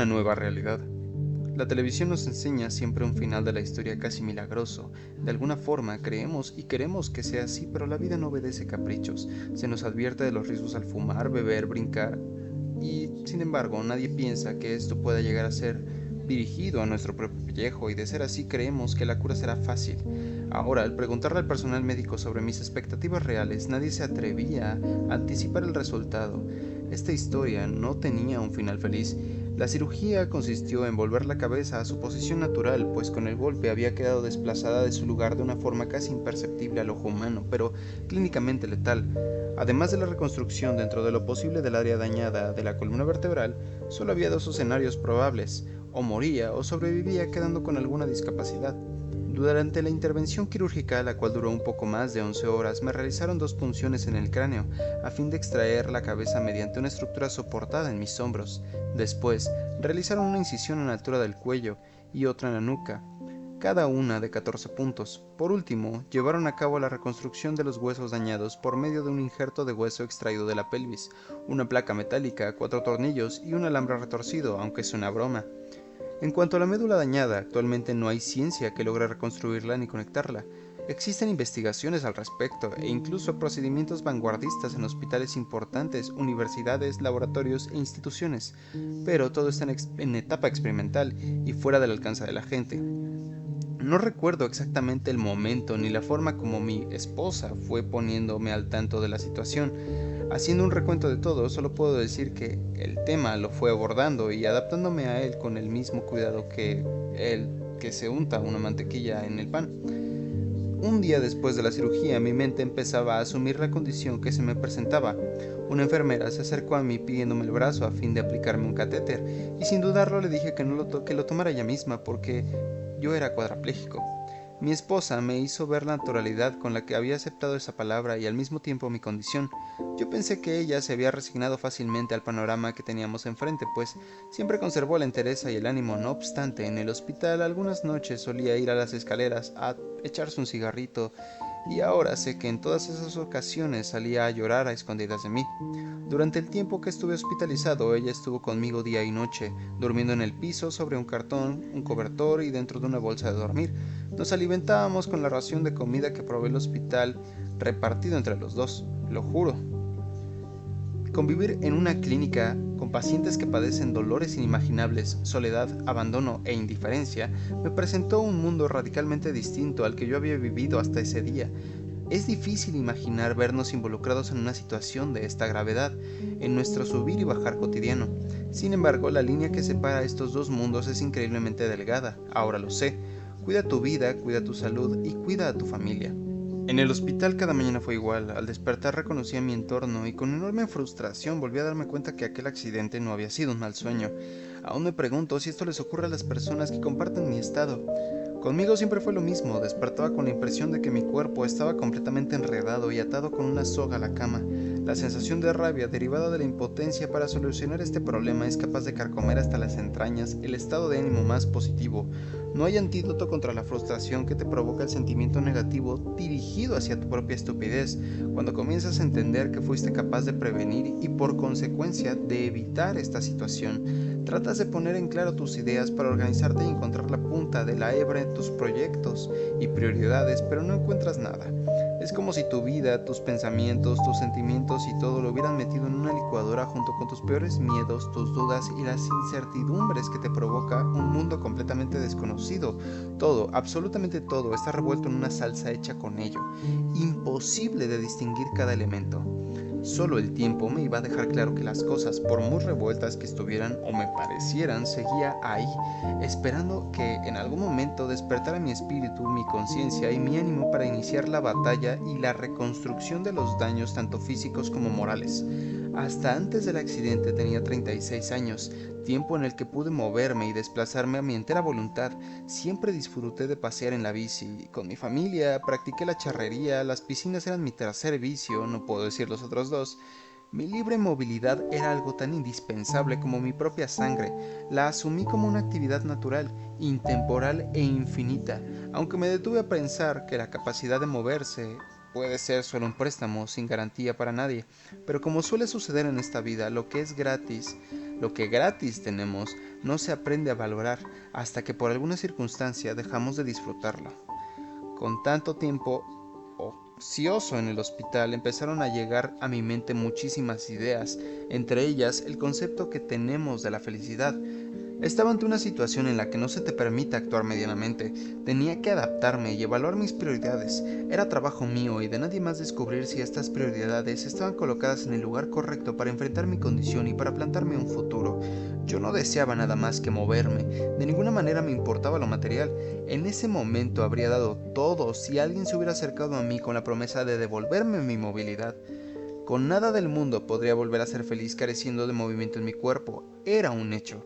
una nueva realidad. La televisión nos enseña siempre un final de la historia casi milagroso. De alguna forma creemos y queremos que sea así, pero la vida no obedece caprichos. Se nos advierte de los riesgos al fumar, beber, brincar, y sin embargo nadie piensa que esto pueda llegar a ser dirigido a nuestro propio pellejo, y de ser así creemos que la cura será fácil. Ahora, al preguntarle al personal médico sobre mis expectativas reales, nadie se atrevía a anticipar el resultado. Esta historia no tenía un final feliz. La cirugía consistió en volver la cabeza a su posición natural, pues con el golpe había quedado desplazada de su lugar de una forma casi imperceptible al ojo humano, pero clínicamente letal. Además de la reconstrucción dentro de lo posible del área dañada de la columna vertebral, solo había dos escenarios probables: o moría o sobrevivía quedando con alguna discapacidad. Durante la intervención quirúrgica, la cual duró un poco más de 11 horas, me realizaron dos punciones en el cráneo, a fin de extraer la cabeza mediante una estructura soportada en mis hombros. Después, realizaron una incisión en la altura del cuello y otra en la nuca, cada una de 14 puntos. Por último, llevaron a cabo la reconstrucción de los huesos dañados por medio de un injerto de hueso extraído de la pelvis, una placa metálica, 4 tornillos y un alambre retorcido, aunque es una broma. En cuanto a la médula dañada, actualmente no hay ciencia que logre reconstruirla ni conectarla. Existen investigaciones al respecto e incluso procedimientos vanguardistas en hospitales importantes, universidades, laboratorios e instituciones, pero todo está en etapa experimental y fuera del alcance de la gente. No recuerdo exactamente el momento ni la forma como mi esposa fue poniéndome al tanto de la situación. Haciendo un recuento de todo, solo puedo decir que el tema lo fue abordando y adaptándome a él con el mismo cuidado que el que se unta una mantequilla en el pan. Un día después de la cirugía, mi mente empezaba a asumir la condición que se me presentaba. Una enfermera se acercó a mí pidiéndome el brazo a fin de aplicarme un catéter, y sin dudarlo le dije que que lo tomara ella misma porque yo era cuadrapléjico. Mi esposa me hizo ver la naturalidad con la que había aceptado esa palabra y al mismo tiempo mi condición. Yo pensé que ella se había resignado fácilmente al panorama que teníamos enfrente, pues siempre conservó la entereza y el ánimo. No obstante, en el hospital algunas noches solía ir a las escaleras a echarse un cigarrito, y ahora sé que en todas esas ocasiones salía a llorar a escondidas de mí. Durante el tiempo que estuve hospitalizado, ella estuvo conmigo día y noche, durmiendo en el piso sobre un cartón, un cobertor y dentro de una bolsa de dormir. Nos alimentábamos con la ración de comida que provee el hospital, repartido entre los dos, lo juro. Convivir en una clínica con pacientes que padecen dolores inimaginables, soledad, abandono e indiferencia me presentó un mundo radicalmente distinto al que yo había vivido hasta ese día. Es difícil imaginar vernos involucrados en una situación de esta gravedad, en nuestro subir y bajar cotidiano. Sin embargo, la línea que separa estos dos mundos es increíblemente delgada, ahora lo sé. Cuida tu vida, cuida tu salud y cuida a tu familia. En el hospital cada mañana fue igual. Al despertar reconocía mi entorno y con enorme frustración volví a darme cuenta que aquel accidente no había sido un mal sueño. Aún me pregunto si esto les ocurre a las personas que comparten mi estado. Conmigo siempre fue lo mismo. Despertaba con la impresión de que mi cuerpo estaba completamente enredado y atado con una soga a la cama. La sensación de rabia derivada de la impotencia para solucionar este problema es capaz de carcomer hasta las entrañas el estado de ánimo más positivo. No hay antídoto contra la frustración que te provoca el sentimiento negativo dirigido hacia tu propia estupidez. Cuando comienzas a entender que fuiste capaz de prevenir y por consecuencia de evitar esta situación, tratas de poner en claro tus ideas para organizarte y encontrar la punta de la hebra en tus proyectos y prioridades, pero no encuentras nada. Es como si tu vida, tus pensamientos, tus sentimientos y todo lo hubieran metido en una licuadora junto con tus peores miedos, tus dudas y las incertidumbres que te provoca un mundo completamente desconocido. Todo, absolutamente todo, está revuelto en una salsa hecha con ello. Imposible de distinguir cada elemento. Solo el tiempo me iba a dejar claro que las cosas, por muy revueltas que estuvieran o me parecieran, seguía ahí, esperando que en algún momento despertara mi espíritu, mi conciencia y mi ánimo para iniciar la batalla y la reconstrucción de los daños tanto físicos como morales. Hasta antes del accidente tenía 36 años, tiempo en el que pude moverme y desplazarme a mi entera voluntad. Siempre disfruté de pasear en la bici, con mi familia, practiqué la charrería, las piscinas eran mi tercer vicio, no puedo decir los otros dos. Mi libre movilidad era algo tan indispensable como mi propia sangre. La asumí como una actividad natural, intemporal e infinita, aunque me detuve a pensar que la capacidad de moverse puede ser solo un préstamo sin garantía para nadie. Pero como suele suceder en esta vida, lo que es gratis Lo que gratis tenemos no se aprende a valorar hasta que por alguna circunstancia dejamos de disfrutarlo. Con tanto tiempo ocioso en el hospital, empezaron a llegar a mi mente muchísimas ideas, entre ellas el concepto que tenemos de la felicidad. Estaba ante una situación en la que no se te permite actuar medianamente. Tenía que adaptarme y evaluar mis prioridades. Era trabajo mío y de nadie más descubrir si estas prioridades estaban colocadas en el lugar correcto para enfrentar mi condición y para plantarme un futuro. Yo no deseaba nada más que moverme. De ninguna manera me importaba lo material. En ese momento habría dado todo si alguien se hubiera acercado a mí con la promesa de devolverme mi movilidad. Con nada del mundo podría volver a ser feliz careciendo de movimiento en mi cuerpo. Era un hecho.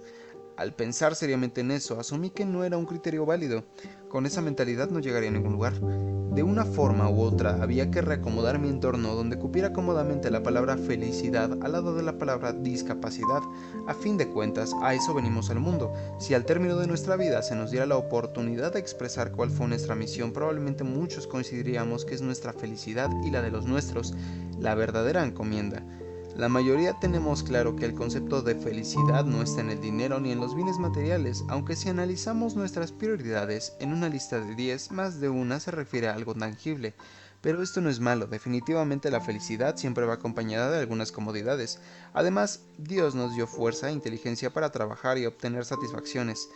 Al pensar seriamente en eso, asumí que no era un criterio válido. Con esa mentalidad no llegaría a ningún lugar. De una forma u otra, había que reacomodar mi entorno donde cupiera cómodamente la palabra felicidad al lado de la palabra discapacidad. A fin de cuentas, a eso venimos al mundo. Si al término de nuestra vida se nos diera la oportunidad de expresar cuál fue nuestra misión, probablemente muchos coincidiríamos que es nuestra felicidad y la de los nuestros, la verdadera encomienda. La mayoría tenemos claro que el concepto de felicidad no está en el dinero ni en los bienes materiales, aunque si analizamos nuestras prioridades en una lista de 10, más de una se refiere a algo tangible. Pero esto no es malo, definitivamente la felicidad siempre va acompañada de algunas comodidades. Además, Dios nos dio fuerza e inteligencia para trabajar y obtener satisfacciones.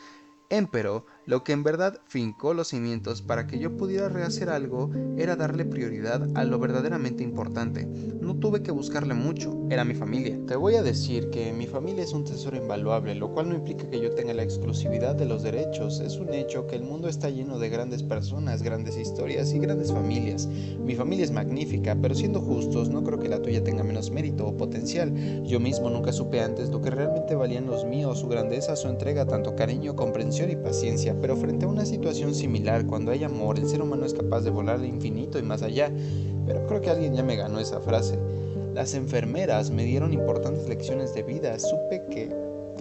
Empero, lo que en verdad fincó los cimientos para que yo pudiera rehacer algo era darle prioridad a lo verdaderamente importante. No tuve que buscarle mucho, era mi familia. Te voy a decir que mi familia es un tesoro invaluable, lo cual no implica que yo tenga la exclusividad de los derechos. Es un hecho que el mundo está lleno de grandes personas, grandes historias y grandes familias. Mi familia es magnífica, pero siendo justos, no creo que la tuya tenga menos mérito o potencial. Yo mismo nunca supe antes lo que realmente valían los míos, su grandeza, su entrega, tanto cariño, comprensión y paciencia, pero frente a una situación similar, cuando hay amor, el ser humano es capaz de volar al infinito y más allá. Pero creo que alguien ya me ganó esa frase. Las enfermeras me dieron importantes lecciones de vida. Supe que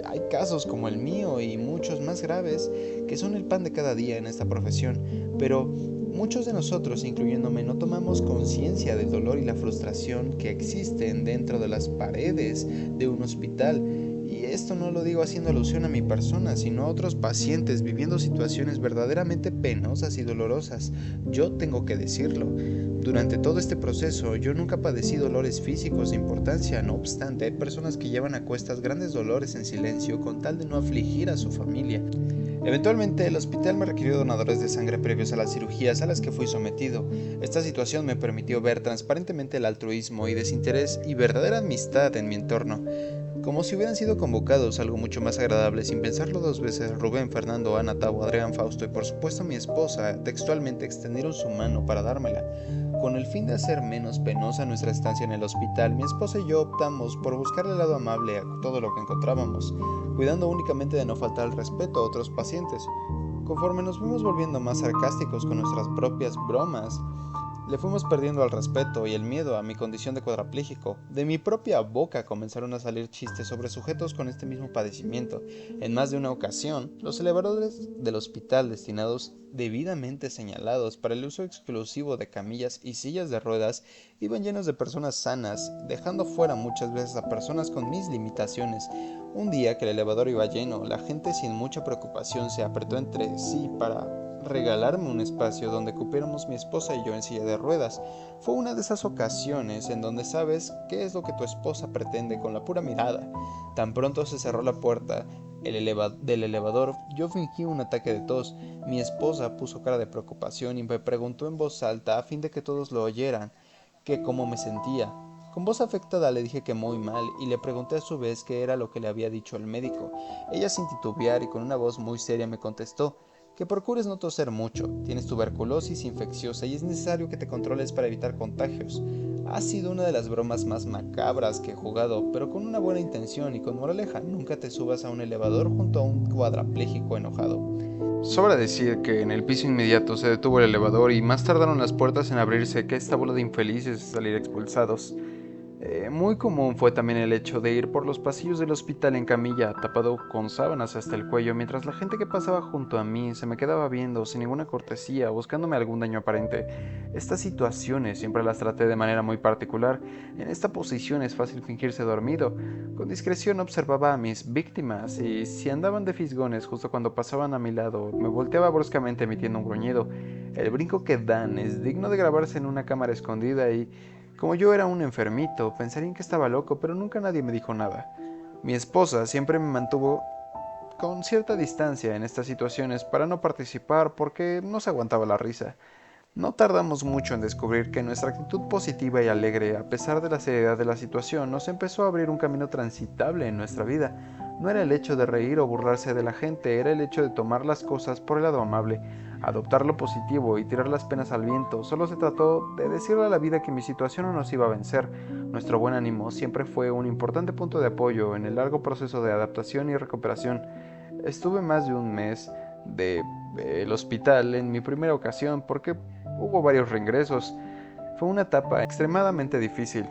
hay casos como el mío y muchos más graves que son el pan de cada día en esta profesión, pero muchos de nosotros, incluyéndome, no tomamos conciencia del dolor y la frustración que existen dentro de las paredes de un hospital. Y esto no lo digo haciendo alusión a mi persona, sino a otros pacientes viviendo situaciones verdaderamente penosas y dolorosas. Yo tengo que decirlo. Durante todo este proceso, yo nunca padecí dolores físicos de importancia. No obstante, hay personas que llevan a cuestas grandes dolores en silencio con tal de no afligir a su familia. Eventualmente, el hospital me requirió donadores de sangre previos a las cirugías a las que fui sometido. Esta situación me permitió ver transparentemente el altruismo y desinterés y verdadera amistad en mi entorno. Como si hubieran sido convocados, algo mucho más agradable, sin pensarlo dos veces, Rubén, Fernando, Ana, Tavo, Adrián, Fausto y por supuesto mi esposa, textualmente extendieron su mano para dármela. Con el fin de hacer menos penosa nuestra estancia en el hospital, mi esposa y yo optamos por buscarle el lado amable a todo lo que encontrábamos, cuidando únicamente de no faltar al respeto a otros pacientes. Conforme nos fuimos volviendo más sarcásticos con nuestras propias bromas, le fuimos perdiendo el respeto y el miedo a mi condición de cuadrapléjico. De mi propia boca comenzaron a salir chistes sobre sujetos con este mismo padecimiento. En más de una ocasión, los elevadores del hospital destinados debidamente señalados para el uso exclusivo de camillas y sillas de ruedas iban llenos de personas sanas, dejando fuera muchas veces a personas con mis limitaciones. Un día que el elevador iba lleno, la gente sin mucha preocupación se apretó entre sí para regalarme un espacio donde cupiéramos mi esposa y yo en silla de ruedas. Fue una de esas ocasiones en donde sabes qué es lo que tu esposa pretende con la pura mirada. Tan pronto se cerró la puerta del elevador, yo fingí un ataque de tos. Mi esposa puso cara de preocupación y me preguntó en voz alta, a fin de que todos lo oyeran, que cómo me sentía. Con voz afectada le dije que muy mal y le pregunté a su vez qué era lo que le había dicho el médico. Ella sin titubear y con una voz muy seria me contestó: que procures no toser mucho, tienes tuberculosis infecciosa y es necesario que te controles para evitar contagios. Ha sido una de las bromas más macabras que he jugado, pero con una buena intención y con moraleja: nunca te subas a un elevador junto a un cuadrapléjico enojado. Sobra decir que en el piso inmediato se detuvo el elevador y más tardaron las puertas en abrirse que esta bola de infelices salir expulsados. Muy común fue también el hecho de ir por los pasillos del hospital en camilla, tapado con sábanas hasta el cuello, mientras la gente que pasaba junto a mí se me quedaba viendo sin ninguna cortesía, buscándome algún daño aparente. Estas situaciones siempre las traté de manera muy particular. En esta posición es fácil fingirse dormido. Con discreción observaba a mis víctimas y si andaban de fisgones justo cuando pasaban a mi lado, me volteaba bruscamente emitiendo un gruñido. El brinco que dan es digno de grabarse en una cámara escondida y como yo era un enfermito, pensarían que estaba loco, pero nunca nadie me dijo nada. Mi esposa siempre me mantuvo con cierta distancia en estas situaciones para no participar porque no se aguantaba la risa. No tardamos mucho en descubrir que nuestra actitud positiva y alegre, a pesar de la seriedad de la situación, nos empezó a abrir un camino transitable en nuestra vida. No era el hecho de reír o burlarse de la gente, era el hecho de tomar las cosas por el lado amable, adoptar lo positivo y tirar las penas al viento. Solo se trató de decirle a la vida que mi situación no nos iba a vencer. Nuestro buen ánimo siempre fue un importante punto de apoyo en el largo proceso de adaptación y recuperación. Estuve más de un mes del hospital en mi primera ocasión porque hubo varios reingresos. Fue una etapa extremadamente difícil,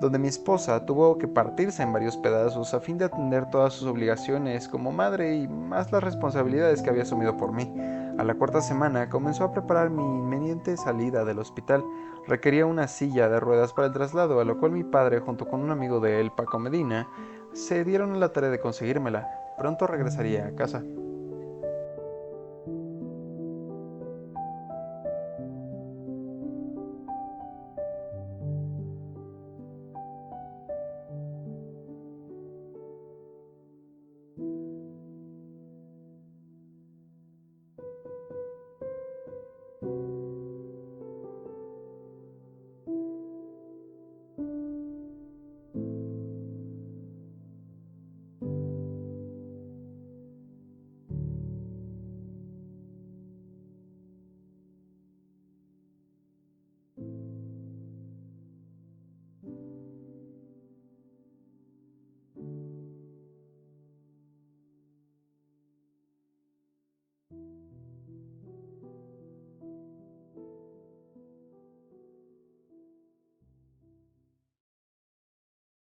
donde mi esposa tuvo que partirse en varios pedazos a fin de atender todas sus obligaciones como madre y más las responsabilidades que había asumido por mí. A la cuarta semana comenzó a preparar mi inminente salida del hospital. Requería una silla de ruedas para el traslado, a lo cual mi padre, junto con un amigo de él, Paco Medina, se dieron a la tarea de conseguírmela. Pronto regresaría a casa.